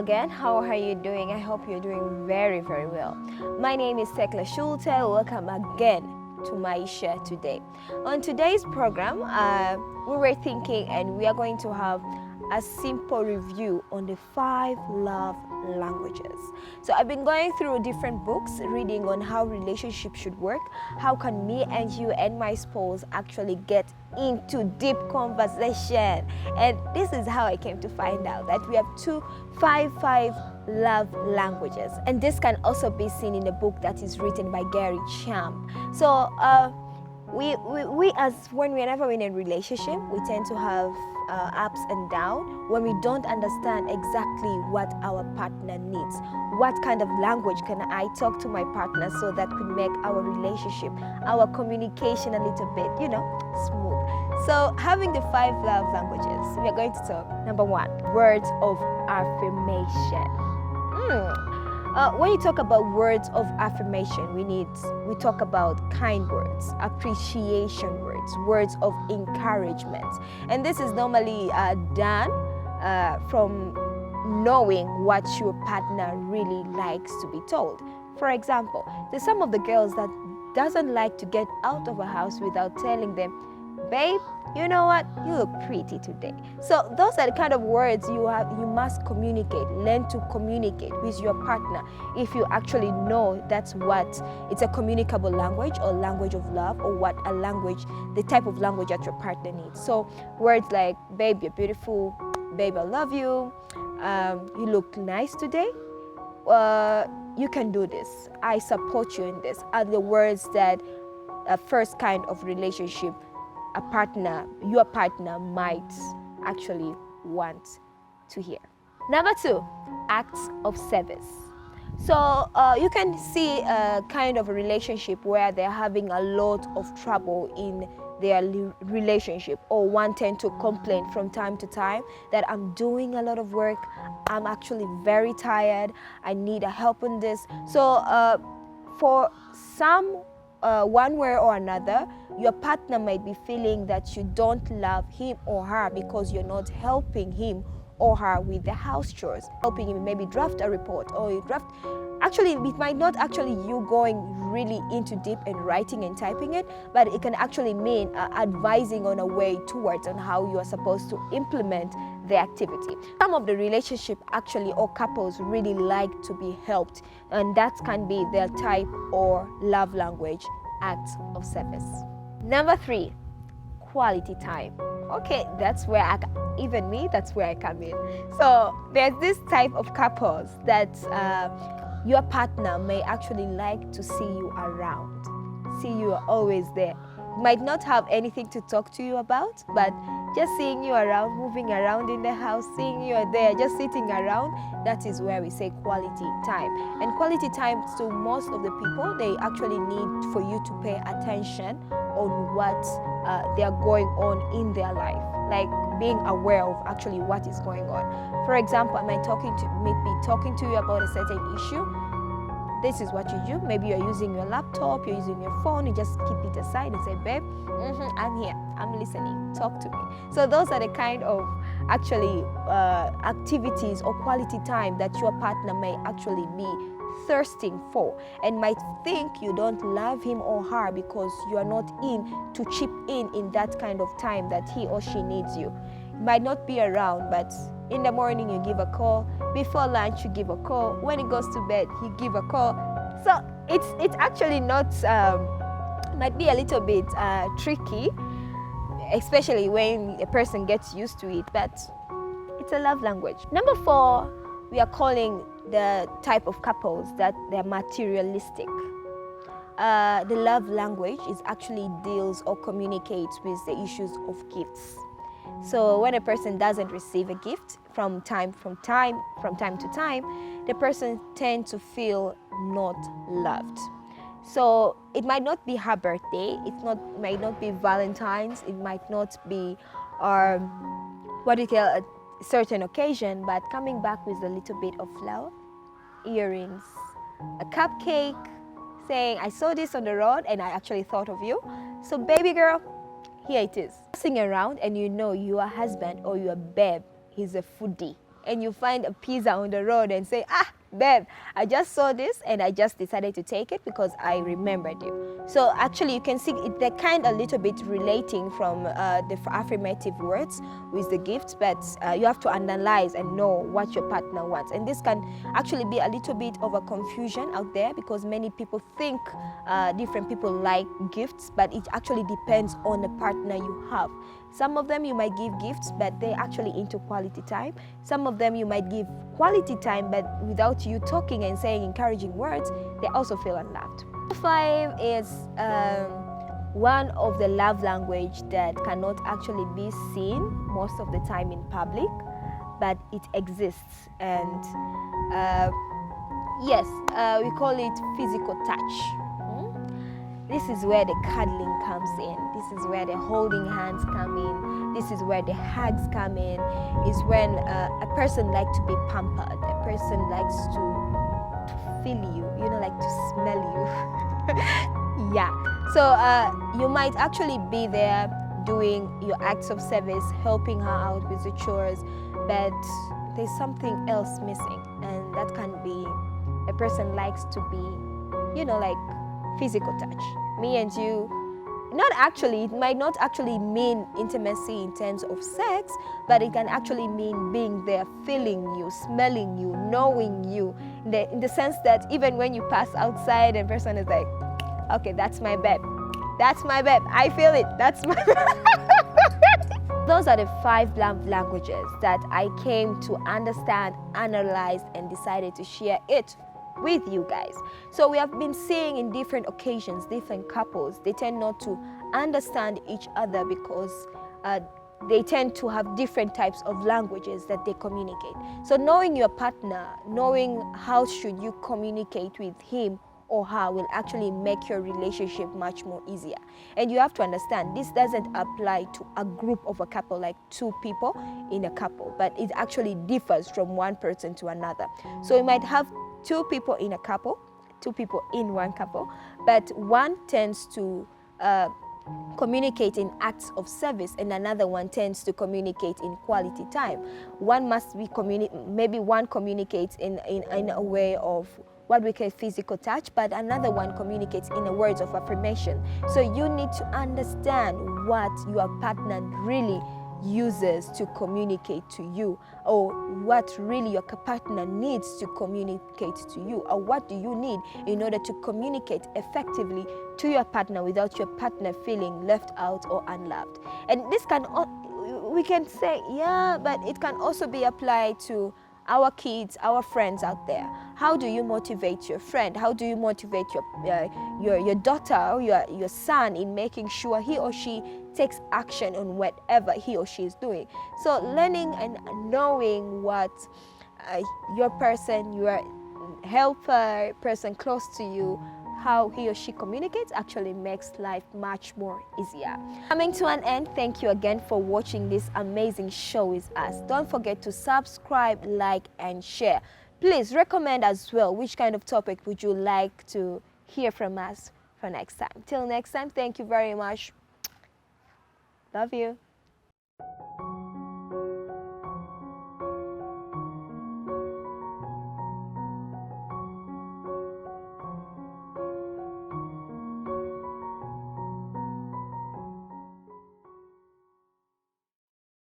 again. How are you doing? I hope you're doing very, very well. My name is Tekla Schulte. Welcome again to Maisha Today. On today's program, we were thinking and we are going to have a simple review on the 5 love languages. So I've been going through different books, reading on how relationships should work, how can me and you and my spouse actually get into deep conversation. And this is how I came to find out that we have five love languages. And this can also be seen in a book that is written by Gary Champ. So we as whenever we're in a relationship, we tend to have ups and downs when we don't understand exactly what our partner needs. What kind of language can I talk to my partner so that could make our relationship, our communication a little bit, smooth. So having the 5 love languages, we are going to talk. Number 1, words of affirmation. When you talk about words of affirmation, we talk about kind words, appreciation words, words of encouragement. And this is normally done from knowing what your partner really likes to be told. For example, there's some of the girls that doesn't like to get out of a house without telling them, babe, you know what? You look pretty today. So those are the kind of words you must communicate. Learn to communicate with your partner if you actually know that's what it's a communicable language or language of love, or what a language, the type of language that your partner needs. So words like, babe, you're beautiful, babe, I love you, you look nice today, you can do this, I support you in this, are the words that a first kind of relationship your partner might actually want to hear. Number 2, acts of service. So you can see a kind of a relationship where they're having a lot of trouble in their relationship, or one tend to complain from time to time that I'm doing a lot of work, I'm actually very tired, I need a help on this. So for some one way or another, your partner might be feeling that you don't love him or her because you're not helping him or her with the house chores, helping him maybe draft a report, or actually it might not actually you going really into deep and writing and typing it, but it can actually mean advising on a way towards on how you are supposed to implement the activity. Some of the relationship actually, or couples, really like to be helped, and that can be their type or love language, acts of service. Number 3, quality time. Okay, that's where that's where I come in. So there's this type of couples that your partner may actually like to see you around, see you are always there. Might not have anything to talk to you about, but just seeing you around, moving around in the house, seeing you are there, just sitting around, that is where we say quality time. And quality time, to most of the people, they actually need for you to pay attention on what they are going on in their life, like being aware of actually what is going on. For example, I might be talking to you about a certain issue. This is what you do. Maybe you're using your laptop, you're using your phone, you just keep it aside and say, babe, I'm here, I'm listening, talk to me. So those are the kind of actually activities or quality time that your partner may actually be thirsting for, and might think you don't love him or her because you are not in to chip in that kind of time that he or she needs you. You might not be around, but in the morning you give a call, before lunch you give a call, when he goes to bed you give a call. So it's actually not might be a little bit tricky, especially when a person gets used to it, but it's a love language. Number 4, we are calling the type of couples that they're materialistic. The love language is actually deals or communicates with the issues of gifts. So when a person doesn't receive a gift from time to time, the person tends to feel not loved. So it might not be her birthday, might not be Valentine's, it might not be a certain occasion, but coming back with a little bit of flower, earrings, a cupcake, saying, I saw this on the road and I actually thought of you. So baby girl, here it is. Sing around and you know your husband or your babe, he's a foodie and you find a pizza on the road and say, ah, babe, I just saw this and I just decided to take it because I remembered you. So actually you can see they're kind of a little bit relating from the affirmative words with the gifts, but you have to analyze and know what your partner wants. And this can actually be a little bit of a confusion out there because many people think different people like gifts, but it actually depends on the partner you have. Some of them you might give gifts, but they're actually into quality time. Some of them you might give quality time, but without you talking and saying encouraging words, they also feel unloved. 5 is one of the love language that cannot actually be seen most of the time in public, but it exists. And yes, we call it physical touch. This is where the cuddling comes in. This is where the holding hands come in. This is where the hugs come in. Is when a person likes to be pampered. A person likes to feel you, like to smell you. Yeah. So you might actually be there doing your acts of service, helping her out with the chores, but there's something else missing. And that can be a person likes to be, like physical touch. Me and you, it might not actually mean intimacy in terms of sex, but it can actually mean being there, feeling you, smelling you, knowing you, in the sense that even when you pass outside and person is like, okay, that's my babe. That's my babe. I feel it. That's my babe. Those are the 5 love languages that I came to understand, analyze, and decided to share it with you guys. So we have been seeing in different occasions, different couples, they tend not to understand each other because they tend to have different types of languages that they communicate. So knowing your partner, knowing how should you communicate with him or her will actually make your relationship much more easier. And you have to understand, this doesn't apply to a group of a couple, like 2 people in a couple, but it actually differs from one person to another. So you might have 2 people in a couple, 2 people in one couple, but one tends to communicate in acts of service and another one tends to communicate in quality time. One must be maybe one communicates in a way of what we call physical touch, but another one communicates in the words of affirmation. So you need to understand what your partner really uses to communicate to you, or what really your partner needs to communicate to you, or what do you need in order to communicate effectively to your partner without your partner feeling left out or unloved. And this we can say, yeah, but it can also be applied to our kids, our friends out there. How do you motivate your friend? How do you motivate your daughter or your son in making sure he or she takes action on whatever he or she is doing? So learning and knowing what your person, your helper, person close to you, how he or she communicates actually makes life much more easier. Coming to an end, thank you again for watching this amazing show with us. Don't forget to subscribe, like, and share. Please recommend as well which kind of topic would you like to hear from us for next time. Till next time, thank you very much. Love you.